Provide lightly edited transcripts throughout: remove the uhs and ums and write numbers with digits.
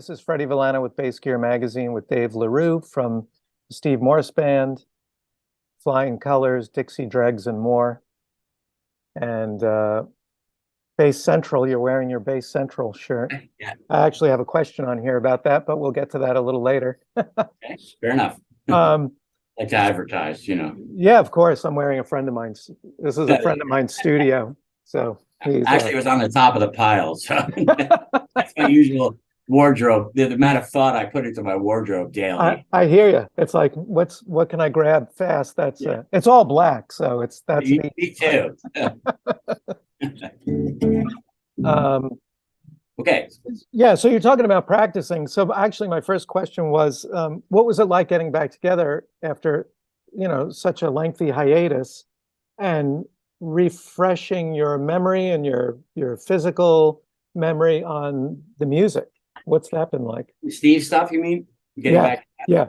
This is Freddy Villano with Bass Gear Magazine with Dave LaRue from the Steve Morse Band, Flying Colors, Dixie Dregs, and more. And Bas Central, you're wearing your Bas Central shirt. Yeah. I actually have a question on here about that, but we'll get to that a little later. Okay, fair enough. Um, Like to advertise, you know. yeah, of course. I'm wearing a friend of mine's. This is a friend of mine's studio. So he's Actually, it was on the top of the pile. So that's my usual wardrobe. The amount of thought I put into my wardrobe daily. I hear you. It's like, what can I grab fast? That's it's all black, so that's Me too. um, Okay. yeah. So you're talking about practicing. So actually, my first question was, what was it like getting back together after, such a lengthy hiatus, and refreshing your memory and your physical memory on the music? What's that been like? Steve stuff, you mean? Getting back. Yeah.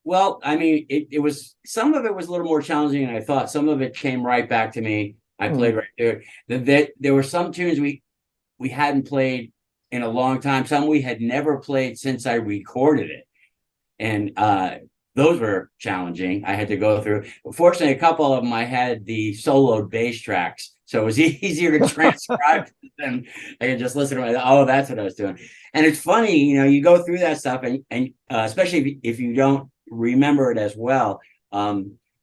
Well, I mean, it was, some of it was a little more challenging than I thought. Some of it came right back to me. I played right there. There were some tunes we hadn't played in a long time. Some we had never played since I recorded it. And those were challenging. I had to go through. Fortunately, a couple of them I had the soloed bass tracks, so it was easier to transcribe them. I could just listen to it. Oh, that's what I was doing. And it's funny, you go through that stuff, and especially if you don't remember it as well.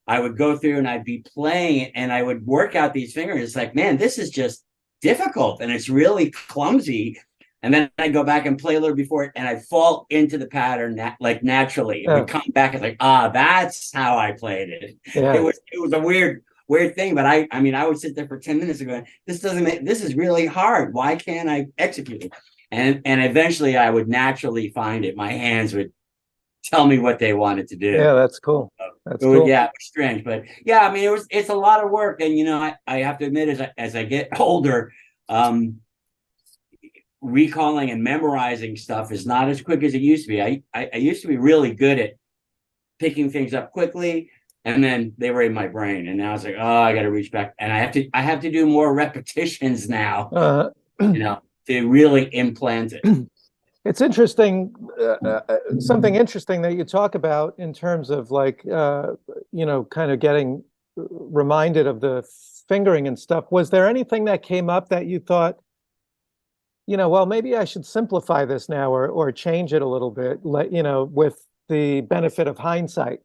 I would go through and I'd be playing and I would work out these fingers. It's like, man, this is just difficult and it's really clumsy. And then I go back and play a little before it, and I fall into the pattern like naturally. It would come back and like, that's how I played it. Yeah. It was a weird thing, but I mean, I would sit there for 10 minutes and go, this is really hard. Why can't I execute it? And eventually I would naturally find it. My hands would tell me what they wanted to do. Yeah, that's cool. That's cool. Yeah, it was strange, but yeah, I mean, it's a lot of work, and I have to admit, as I get older, recalling and memorizing stuff is not as quick as it used to be. I used to be really good at picking things up quickly, and then they were in my brain, and now it's like, I got to reach back, and I have to do more repetitions now, to really implant it. It's interesting, something interesting that you talk about in terms of like, kind of getting reminded of the fingering and stuff. Was there anything that came up that you thought, well, maybe I should simplify this now or change it a little bit, with the benefit of hindsight?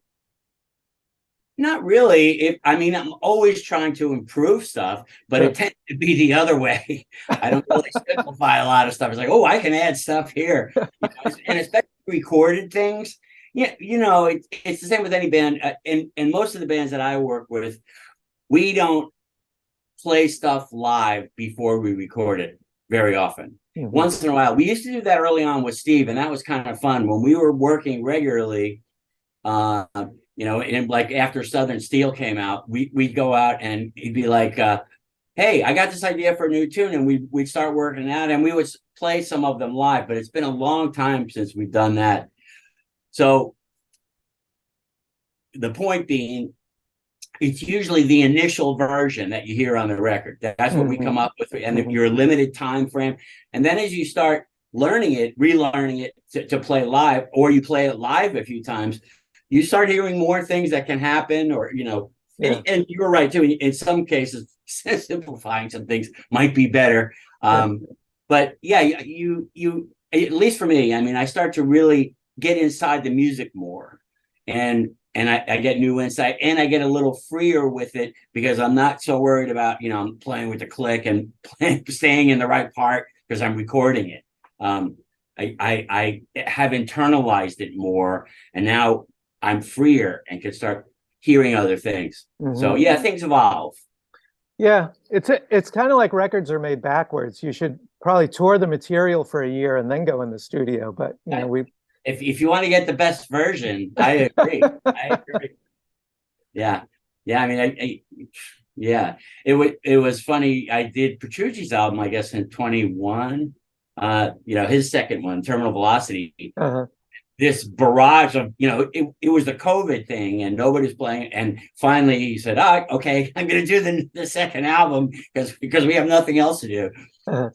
Not really. I'm always trying to improve stuff, but it tends to be the other way. I don't really simplify a lot of stuff. It's like, I can add stuff here, and especially recorded things. Yeah, it's the same with any band. And most of the bands that I work with, we don't play stuff live before we record it very often. Mm-hmm. Once in a while, we used to do that early on with Steve, and that was kind of fun when we were working regularly. And like after Southern Steel came out, we'd go out and he'd be like, hey, I got this idea for a new tune, and we'd start working out, and we would play some of them live, but it's been a long time since we've done that. So the point being, it's usually the initial version that you hear on the record. That's what we come up with, and your limited time frame. And then as you start learning it, relearning it to play live, or you play it live a few times, you start hearing more things that can happen, or, and you're right too. In some cases, simplifying some things might be better. But yeah, you, at least for me, I start to really get inside the music more, and I get new insight, and I get a little freer with it because I'm not so worried about, I'm playing with the click and staying in the right part because I'm recording it. I have internalized it more, and now I'm freer and can start hearing other things. So yeah, things evolve. Yeah, it's kind of like records are made backwards. You should probably tour the material for a year and then go in the studio. But if you want to get the best version, I agree. I agree. Yeah. It was funny. I did Petrucci's album, I guess, in 21. His second one, Terminal Velocity. This barrage of, it was the COVID thing and nobody's playing. And finally he said, okay, I'm going to do the second album because we have nothing else to do.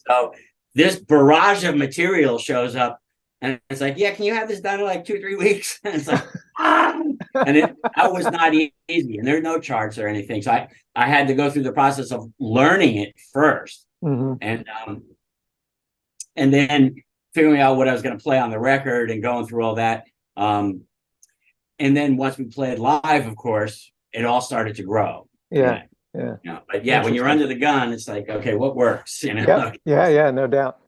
So this barrage of material shows up, and it's like, yeah, can you have this done in like 2-3 weeks? And it's like, ah! And that was not easy, and there's no charts or anything. So I had to go through the process of learning it first, and then figuring out what I was going to play on the record and going through all that. And then once we played live, of course, it all started to grow. Yeah. But yeah, when you're under the gun, it's like, okay, what works? Yeah, no doubt.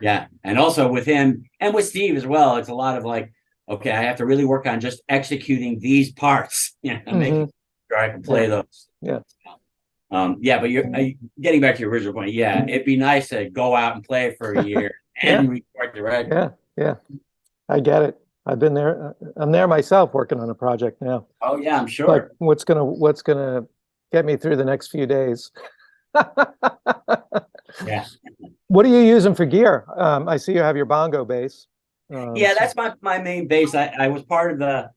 Yeah. And also with him and with Steve as well, it's a lot of like, okay, I have to really work on just executing these parts, making sure I can play those. Yeah. But you're getting back to your original point. Yeah, it'd be nice to go out and play for a year and record the record. Yeah. I get it. I've been there. I'm there myself working on a project now. Oh yeah, I'm sure. Like what's gonna get me through the next few days? Yeah. What are you using for gear? I see you have your bongo bass. That's my main bass. I was part of the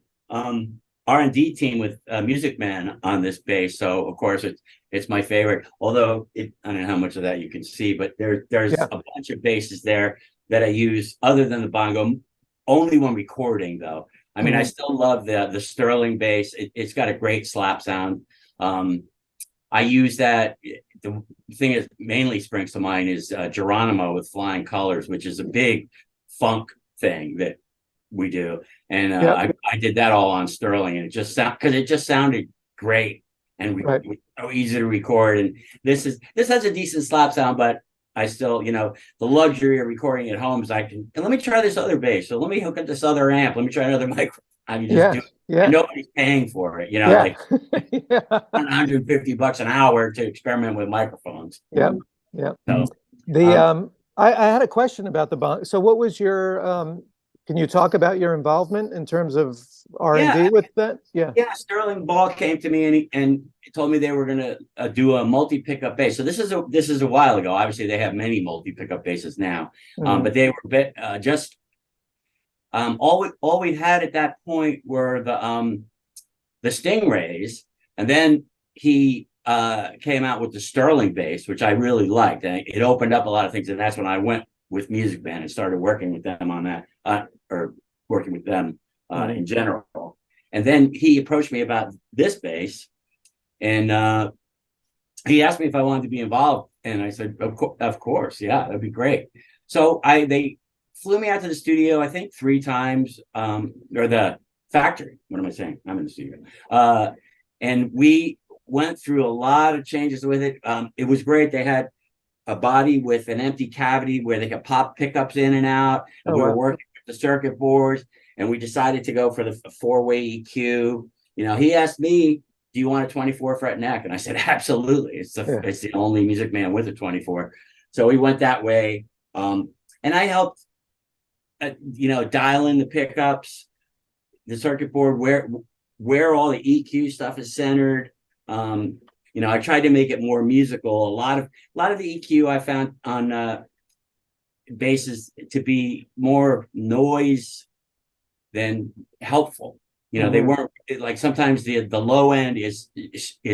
R&D team with Music Man on this bass, so of course it's my favorite. Although I don't know how much of that you can see, but there's a bunch of basses there that I use other than the bongo. Only when recording, though. I mean, I still love the Sterling bass. It's got a great slap sound. I use that. The thing that mainly springs to mind is Geronimo with Flying Colors, which is a big funk thing that we do. And I did that all on Sterling, and it just sounded great and so easy to record. And this has a decent slap sound, but I still, the luxury of recording at home is and let me try this other bass. So let me hook up this other amp. Let me try another microphone. I mean, just do it. And nobody's paying for it, like $150 an hour to experiment with microphones. Yeah. So I had a question about the bongo. So what was your can you talk about your involvement in terms of R&D with that? Yeah, Sterling Ball came to me and told me they were going to do a multi pickup bass. So this is a while ago. Obviously, they have many multi pickup basses now, but they were just all we had at that point were the Stingrays, and then he came out with the Sterling bass, which I really liked, and it opened up a lot of things. And that's when I went with Music Band and started working with them on that, or working with them in general. And then he approached me about this bass, and he asked me if I wanted to be involved, and I said, of course, yeah, that'd be great. So they flew me out to the studio, I think 3 times, or the factory. What am I saying? I'm in the studio. And we went through a lot of changes with it. It was great. They had a body with an empty cavity where they could pop pickups in and out. And we were working with the circuit boards, and we decided to go for the 4-way EQ. He asked me, do you want a 24 fret neck? And I said, absolutely. It's the only Music Man with a 24. So we went that way. And I helped, dial in the pickups, the circuit board, where all the EQ stuff is centered. I tried to make it more musical. A lot of the EQ I found on basses to be more noise than helpful. They weren't like, sometimes the low end is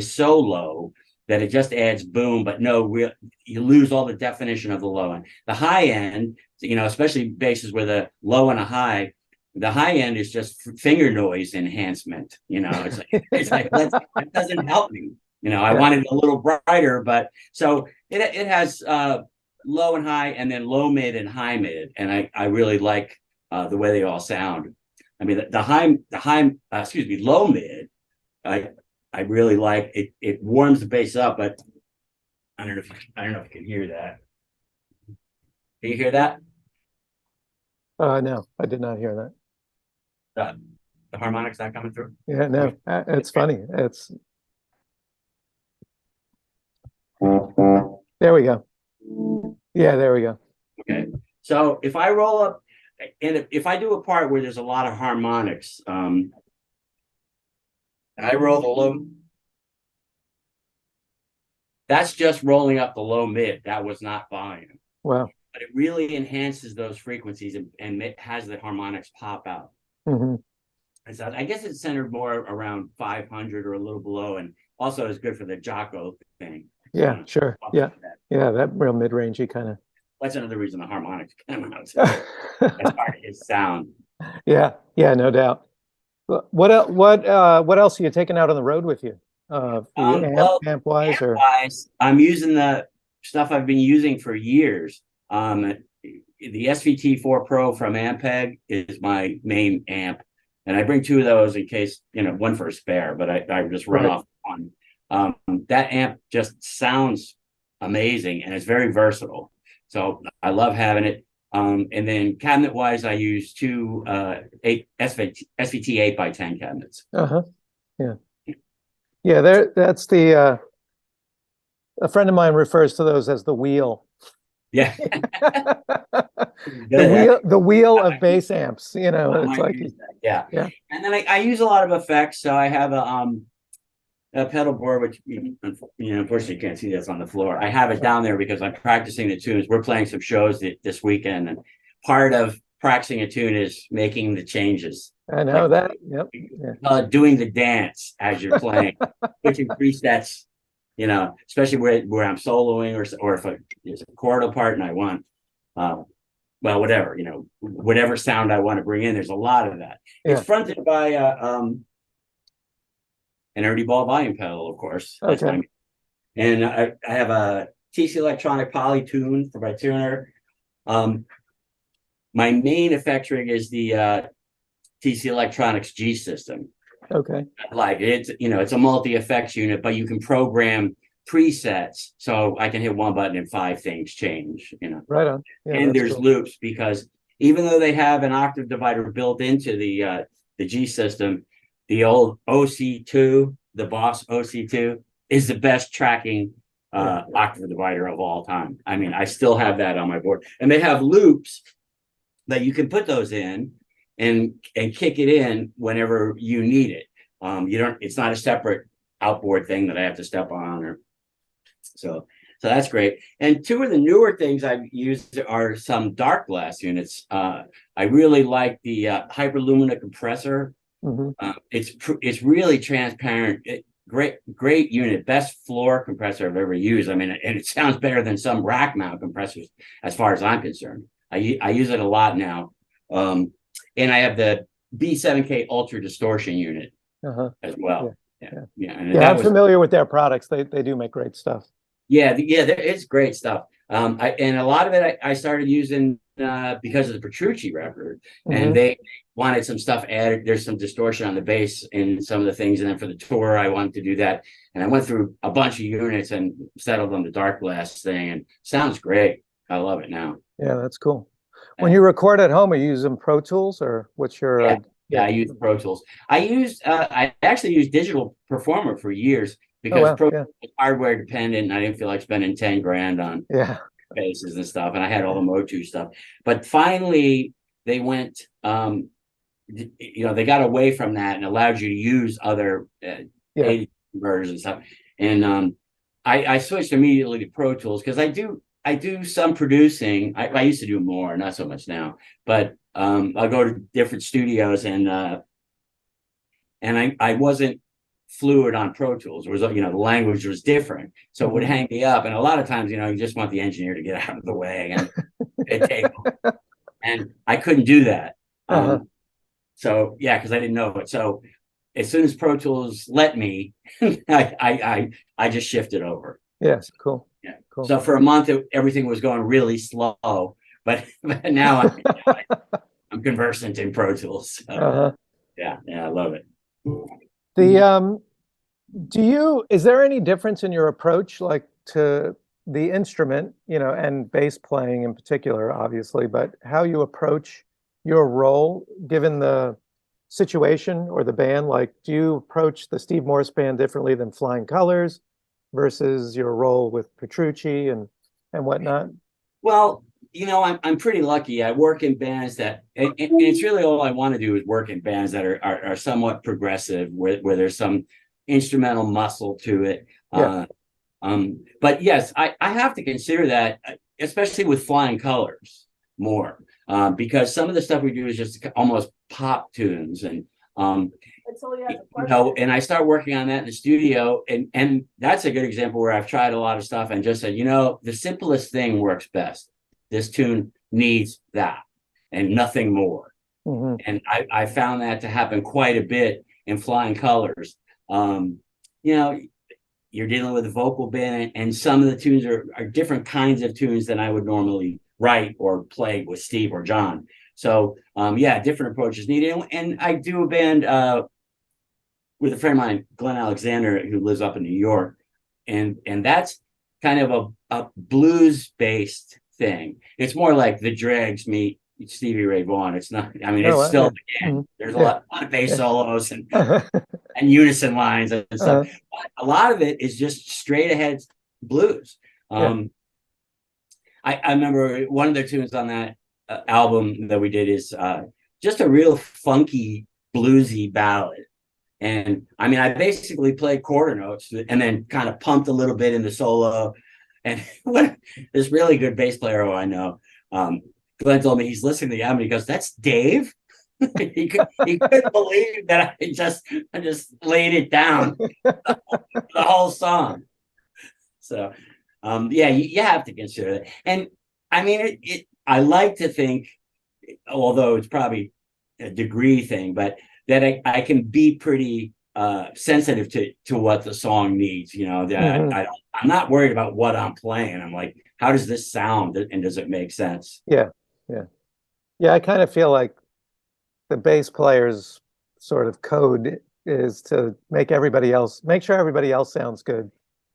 so low that it just adds boom, but you lose all the definition of the low end. The high end, especially basses with a low and a high, the high end is just finger noise enhancement. It's like that doesn't help me. I wanted it a little brighter, but so it has low and high, and then low mid and high mid, and I really like the way they all sound. I mean, low mid, I really like it. It warms the bass up, but I don't know if you can hear that. Can you hear that? No, I did not hear that. The harmonics not coming through? Yeah, no, it's funny. There we go. Yeah, there we go. Okay. So if I roll up, and if I do a part where there's a lot of harmonics, and I roll the low, that's just rolling up the low mid. That was not volume. Wow. But it really enhances those frequencies and it has the harmonics pop out. And so I guess it's centered more around 500 or a little below, and also is good for the Jocko thing. Yeah, sure. Yeah, that real mid-rangey kind of. That's another reason the harmonics come out. That's part of his sound. Yeah, no doubt. What else are you taking out on the road with you? For you Well, amp wise or? amp-wise, I'm using the stuff I've been using for years. The SVT4 Pro from Ampeg is my main amp, and I bring two of those in case, one for a spare, but I just run off one. That amp just sounds amazing, and it's very versatile. So I love having it. And then cabinet wise, I use two SVT 8x10 cabinets. Yeah. That's a friend of mine refers to those as the wheel. Yeah. the wheel of bass amps, it's like, yeah. And then I use a lot of effects. So I have a pedal board, which, unfortunately you can't see this on the floor. I have it down there because I'm practicing the tunes. We're playing some shows this weekend, and part of practicing a tune is making the changes. I know that. Yep. Yeah. Doing the dance as you're playing, switching presets, especially where I'm soloing or if there's a chordal part and I want, whatever sound I want to bring in. There's a lot of that. Yeah. It's fronted by an Ernie Ball volume pedal, of course. Okay. And I have a TC Electronic Polytune for my tuner. My main effects rig is the TC Electronics G system. Okay. Like it's a multi-effects unit, but you can program presets, so I can hit one button and 5 things change. Right on. Yeah, and there's cool loops, because even though they have an octave divider built into the G system, the old OC2, the Boss OC2, is the best tracking octave divider of all time. I mean, I still have that on my board, and they have loops that you can put those in and kick it in whenever you need it. It's not a separate outboard thing that I have to step on, so that's great. And two of the newer things I've used are some dark glass units. I really like the Hyperlumina compressor. Mm-hmm. It's really transparent. Great unit. Best floor compressor I've ever used. I mean, and it sounds better than some rack mount compressors as far as I'm concerned. I use it a lot now. And I have the B7K Ultra Distortion unit as well. Yeah. I'm familiar with their products. They do make great stuff. Yeah, it's great stuff. And a lot of it I started using because of the Petrucci record, and they wanted some stuff added. There's some distortion on the bass in some of the things, and then for the tour, I wanted to do that. And I went through a bunch of units and settled on the dark glass thing, and sounds great. I love it now. Yeah, that's cool. When you record at home, are you using Pro Tools, or what's your? I use Pro Tools. I actually used Digital Performer for years because Pro Tools was hardware dependent, and I didn't feel like spending 10 grand on basses and stuff, and I had all the Motu stuff. But finally, they went, they got away from that and allowed you to use other converters and stuff. And I switched immediately to Pro Tools because I do some producing. I used to do more, not so much now, but I'll go to different studios, and I wasn't fluid on Pro Tools. It was, the language was different, so it would hang me up. And a lot of times, you just want the engineer to get out of the way and and I couldn't do that. So because I didn't know it. So as soon as Pro Tools let me, I just shifted over. Yeah, cool. Yeah, cool. So for a month, everything was going really slow, but now I'm conversant in Pro Tools. So, yeah, I love it. Is there any difference in your approach, like to the instrument, and bass playing in particular, obviously, but how you approach your role given the situation or the band? Like, do you approach the Steve Morse band differently than Flying Colors versus your role with Petrucci and whatnot? Well, I'm pretty lucky. I work in bands that, and it's really all I want to do is work in bands that are somewhat progressive, where there's some instrumental muscle to it. But yes, I have to consider that, especially with Flying Colors more, because some of the stuff we do is just almost pop tunes, and and I start working on that in the studio, and that's a good example where I've tried a lot of stuff and just said, the simplest thing works best. this tune needs that and nothing more. Hmm. And I found that to happen quite a bit in Flying Colors. You know, you're dealing with a vocal band, and some of the tunes are different kinds of tunes than I would normally write or play with Steve or John. So yeah, different approaches needed. And I do a band with a friend of mine, Glenn Alexander, who lives up in New York, and that's kind of a blues based thing. It's more like the Dregs meet Stevie Ray Vaughan. It's not. I mean, it's still again. There's a lot of bass solos and unison lines and stuff. A lot of it is just straight ahead blues. I remember one of the tunes on that album that we did is just a real funky bluesy ballad. And I mean, I basically played quarter notes and then kind of pumped a little bit in the solo. And this really good bass player who I know, Glenn told me he's listening to the album. And he goes, "That's Dave." he couldn't believe that I just laid it down the whole song. So yeah, you have to consider that. And I mean, I like to think, although it's probably a degree thing, but that I can be pretty sensitive to what the song needs. You know, that I'm not worried about what I'm playing. I'm like, how does this sound, and does it make sense? Yeah. I kind of feel like the bass player's sort of code is to make sure everybody else sounds good.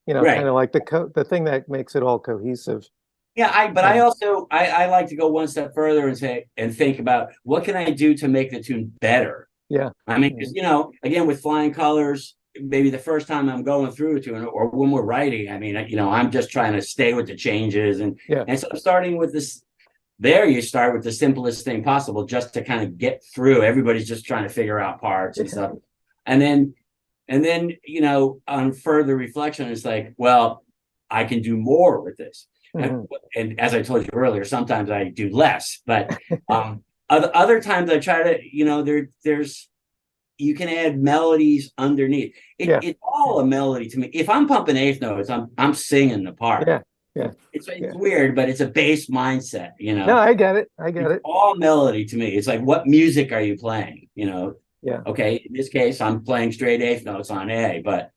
You know, Right. kind of like the thing that makes it all cohesive. Yeah, I also I like to go one step further and think about what can I do to make the tune better. Yeah. I mean, because, you know, again, with Flying Colors, maybe the first time I'm going through a tune or when we're writing, I mean, you know, I'm just trying to stay with the changes. And so starting with this, you start with the simplest thing possible just to kind of get through. Everybody's just trying to figure out parts and stuff. And then, you know, on further reflection, it's like, well, I can do more with this. And as I told you earlier, sometimes I do less, but other times I try to, you know, there's you can add melodies underneath. It's all a melody to me. If I'm pumping eighth notes, I'm singing the part. It's weird, but it's a bass mindset, you know. No, I get it. It's all melody to me. It's like, what music are you playing? You know. Okay, in this case, I'm playing straight eighth notes on A, but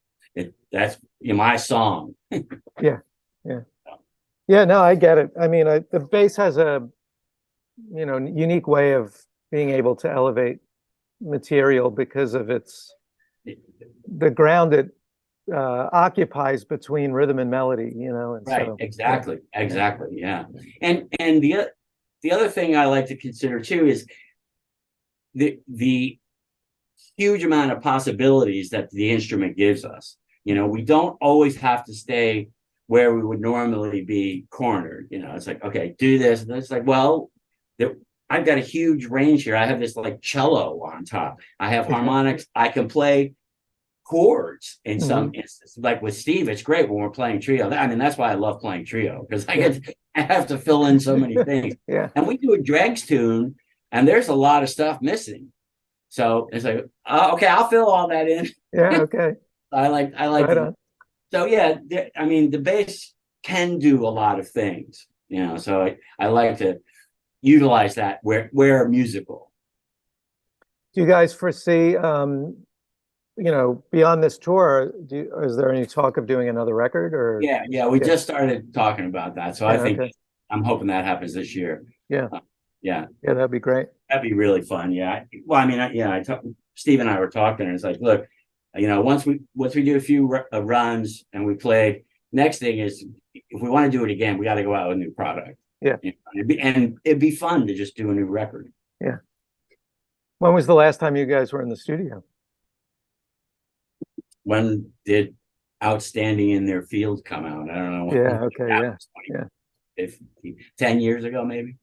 that's my song. No, I get it. I mean, the bass has a, you know, unique way of being able to elevate material because of the ground it occupies between rhythm and melody, you know. And right. So, exactly. Yeah. And the other thing I like to consider too is the huge amount of possibilities that the instrument gives us. You know, we don't always have to stay where we would normally be cornered. You know, it's like, okay, do this. And it's like, well, I've got a huge range here. I have this like cello on top. I have harmonics. I can play chords in some instances. Like with Steve, it's great when we're playing trio. I mean, that's why I love playing trio, because I have to fill in so many things. And we do a Dregs tune, and there's a lot of stuff missing. So it's like, okay, I'll fill all that in. Okay. I like right on. So yeah, I mean, the bass can do a lot of things, you know. So I like to utilize that where musical. Do you guys foresee, you know, beyond this tour, is there any talk of doing another record? Or we just started talking about that, so I think I'm hoping that happens this year. That'd be great. That'd be really fun. Well, I mean, Steve and I were talking, and it's like, look, you know, once we do a few runs and we play, next thing is, if we want to do it again, we got to go out with a new product. You know, it'd be fun to just do a new record. When was the last time you guys were in the studio? When did Outstanding in Their Field come out? I don't know. 10 years ago, maybe.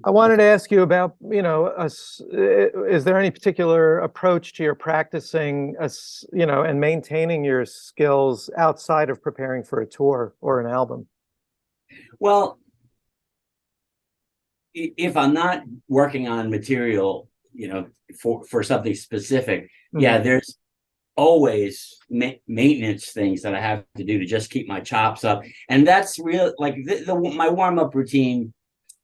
I wanted to ask you about, you know, is there any particular approach to your practicing, you know, and maintaining your skills outside of preparing for a tour or an album? Well, if I'm not working on material, you know, for something specific, there's always maintenance things that I have to do to just keep my chops up. And that's real, like my warm-up routine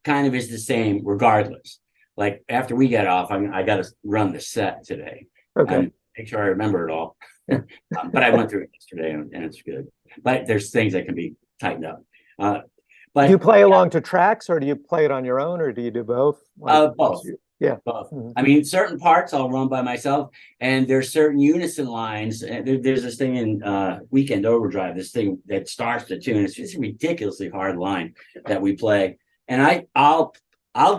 kind of is the same regardless. Like after we get off, I got to run the set today. Okay. And make sure I remember it all. But I went through it yesterday and it's good. But there's things that can be tightened up. But do you play along to tracks, or do you play it on your own, or do you do both? Both. Yeah. Both. I mean, certain parts I'll run by myself, and there's certain unison lines. There's this thing in Weekend Overdrive, this thing that starts the tune. It's just a ridiculously hard line that we play, and I'll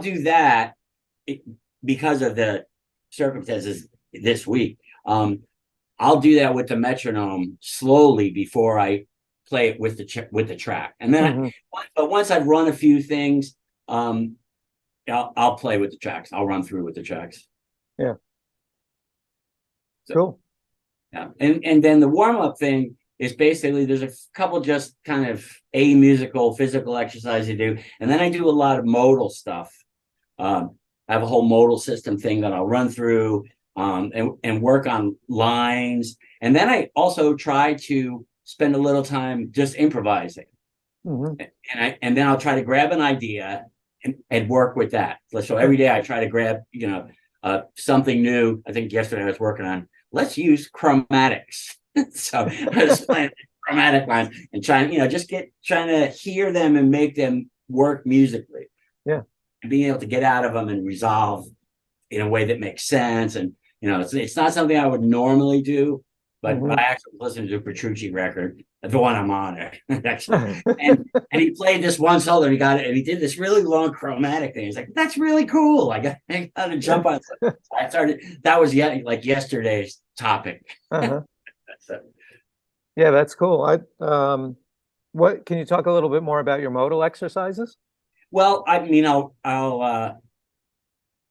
do that because of the circumstances this week. I'll do that with the metronome slowly before I play it with the track, and then but once I've run a few things, I'll play with the tracks. I'll run through with the tracks. Yeah. So, cool. Yeah, and then the warm up thing is basically there's a couple just kind of musical physical exercise you do, and then I do a lot of modal stuff. I have a whole modal system thing that I'll run through and work on lines, and then I also try to spend a little time just improvising, and then I'll try to grab an idea and work with that. So every day I try to grab something new. I think yesterday I was working on let's use chromatics. So I was playing chromatic lines and trying to hear them and make them work musically. Yeah, and being able to get out of them and resolve in a way that makes sense. And it's not something I would normally do, but I actually listened to a Petrucci record, the one I'm on actually, and he played this one solo. And he got it, and he did this really long chromatic thing. He's like, "That's really cool." I got to jump on. So I started. That was like yesterday's topic. So, yeah, that's cool. What can you talk a little bit more about your modal exercises? Well, I mean, I'll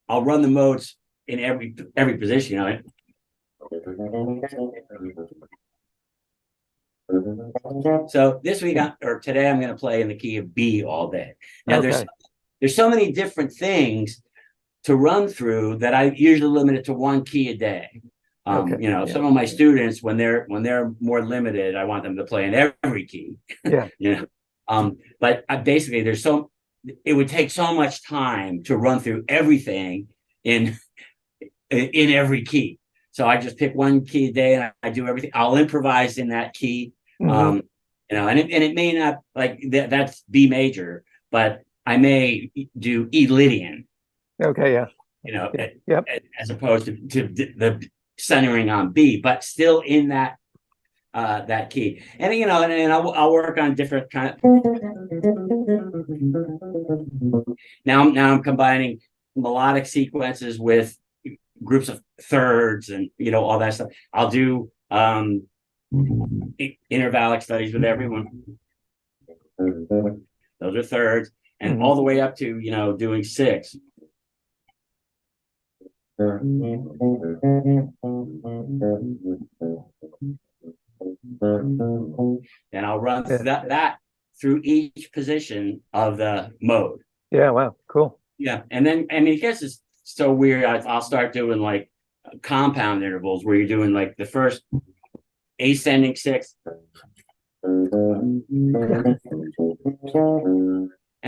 run the modes in every position. So this week or today, I'm going to play in the key of B all day. Now there's so many different things to run through that I usually limit it to one key a day. Some of my students, when they're more limited, I want them to play in every key. Yeah. But basically, it would take so much time to run through everything in every key. So I just pick one key a day and I do everything. I'll improvise in that key. And it may not that's B major, but I may do E Lydian. Okay, yeah. As opposed to the centering on B, but still in that key. And and I'll work on different kind of. Now I'm combining melodic sequences with groups of thirds and all that stuff. I'll do intervallic studies with everyone. Those are thirds, and all the way up to doing six. And I'll run that through each position of the mode. Yeah, wow, cool. Yeah, and then I guess it's so weird. I'll start doing like compound intervals where you're doing like the first ascending sixth, and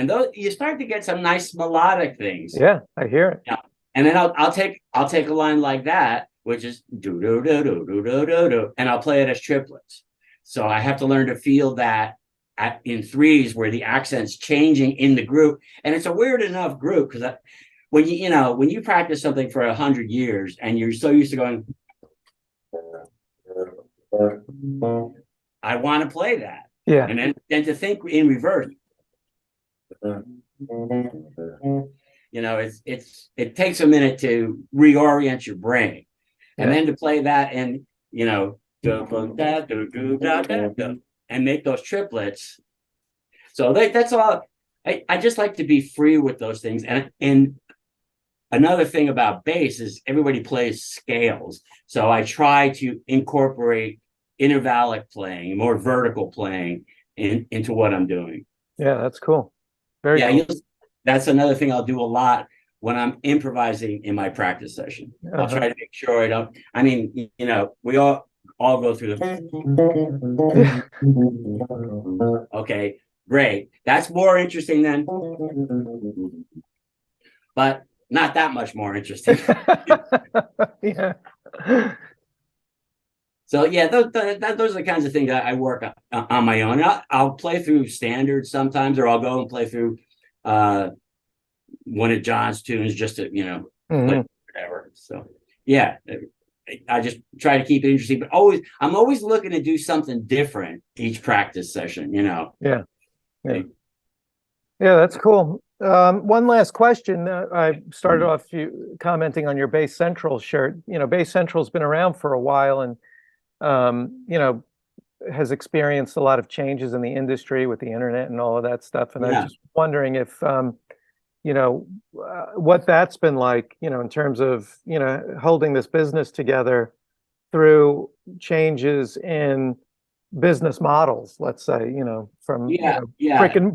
those you start to get some nice melodic things. Yeah, I hear it. Yeah, and then I'll take a line like that, which is do do do do do do do do, and I'll play it as triplets. So I have to learn to feel that in threes where the accent's changing in the group, and it's a weird enough group because when you practice something for 100 years and you're so used to going, I want to play that, and then to think in reverse. It takes a minute to reorient your brain, and then to play that and and make those triplets. So that's all. I just like to be free with those things. And another thing about bass is everybody plays scales. So I try to incorporate intervallic playing, more vertical playing into what I'm doing. Yeah, that's cool. Very cool. That's another thing I'll do a lot when I'm improvising in my practice session. I'll try to make sure I don't. We all all go through the. Okay, great. That's more interesting than, but not that much more interesting. Yeah. So yeah, those are the kinds of things that I work on my own. I'll play through standards sometimes, or I'll go and play through one of John's tunes just to play whatever. So yeah, I just try to keep it interesting, but I'm always looking to do something different each practice session. Yeah. That's cool. One last question. I started off you commenting on your Bas Central shirt. Bas Central's been around for a while, and has experienced a lot of changes in the industry with the internet and all of that stuff. And I was just wondering if, what that's been like, in terms of, holding this business together through changes in business models, let's say, from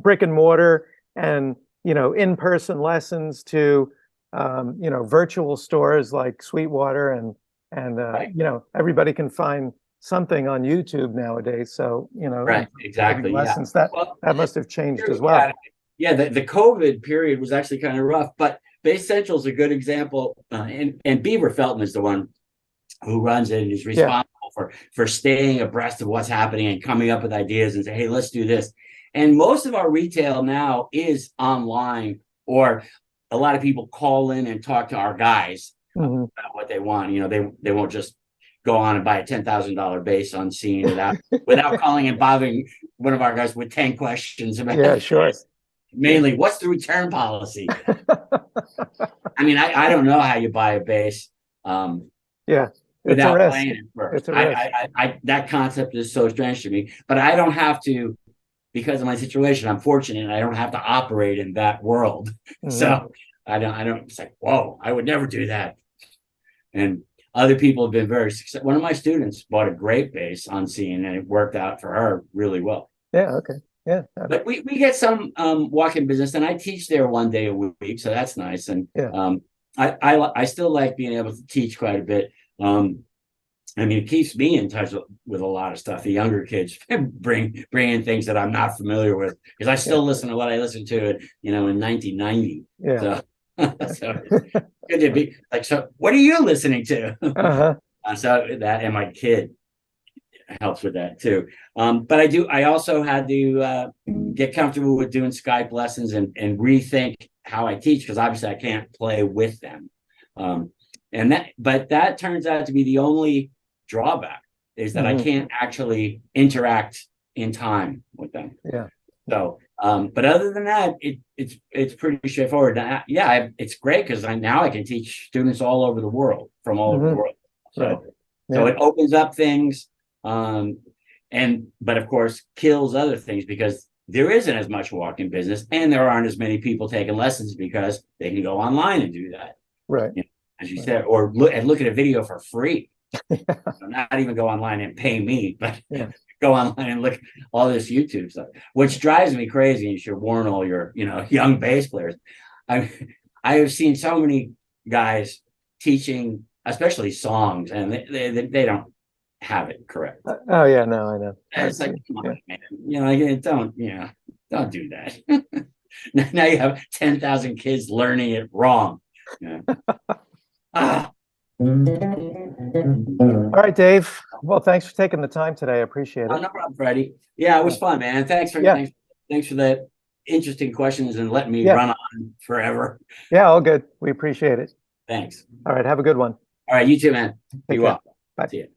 brick and mortar and, in-person lessons to, virtual stores like Sweetwater and Right. everybody can find something on YouTube nowadays. So, Right, exactly. lessons Yeah. that must have changed as well. Yeah, the COVID period was actually kind of rough, but Bas Central is a good example. And Beaver Felton is the one who runs it and is responsible for staying abreast of what's happening and coming up with ideas and say, hey, let's do this. And most of our retail now is online, or a lot of people call in and talk to our guys about what they want. They won't just go on and buy a $10,000 base on scene without calling and bothering one of our guys with 10 questions about it. Sure. Mainly, what's the return policy? I mean, I don't know how you buy a base without playing it first. That concept is so strange to me, but I don't have to, because of my situation. I'm fortunate and I don't have to operate in that world. So I don't, it's like, whoa, I would never do that. And other people have been very successful. One of my students bought a great base on scene and it worked out for her really well. Yeah. Okay. Yeah. But we get some walk-in business, and I teach there one day a week, so that's nice. And I still like being able to teach quite a bit. I mean, it keeps me in touch with a lot of stuff. The younger kids bring in things that I'm not familiar with, because I still listen to what I listened to in 1990. Yeah. So it's good to be like, so what are you listening to? So that, and my kid helps with that too. But I also had to get comfortable with doing Skype lessons and rethink how I teach, because obviously I can't play with them. But that turns out to be the only drawback, is that I can't actually interact in time with them. Yeah. So, but other than that, it's pretty straightforward. It's great because now I can teach students all over the world, from all over the world. So, so it opens up things, but of course kills other things, because there isn't as much walk-in business and there aren't as many people taking lessons, because they can go online and do that. Right. As you said, or look at a video for free. Not even go online and pay me, but go online and look at all this YouTube stuff, which drives me crazy. You should warn all your, young bass players. I have seen so many guys teaching, especially songs, and they don't have it correct. Oh yeah, no, I know. It's like, come on, man. Don't do that. Now you have 10,000 kids learning it wrong. All right, Dave. Well, thanks for taking the time today. I appreciate it. No problem, Freddie. Yeah, it was fun, man. Thanks for the interesting questions and letting me run on forever. Yeah, all good. We appreciate it. Thanks. All right, have a good one. All right, you too, man. Be well. Bye. See you.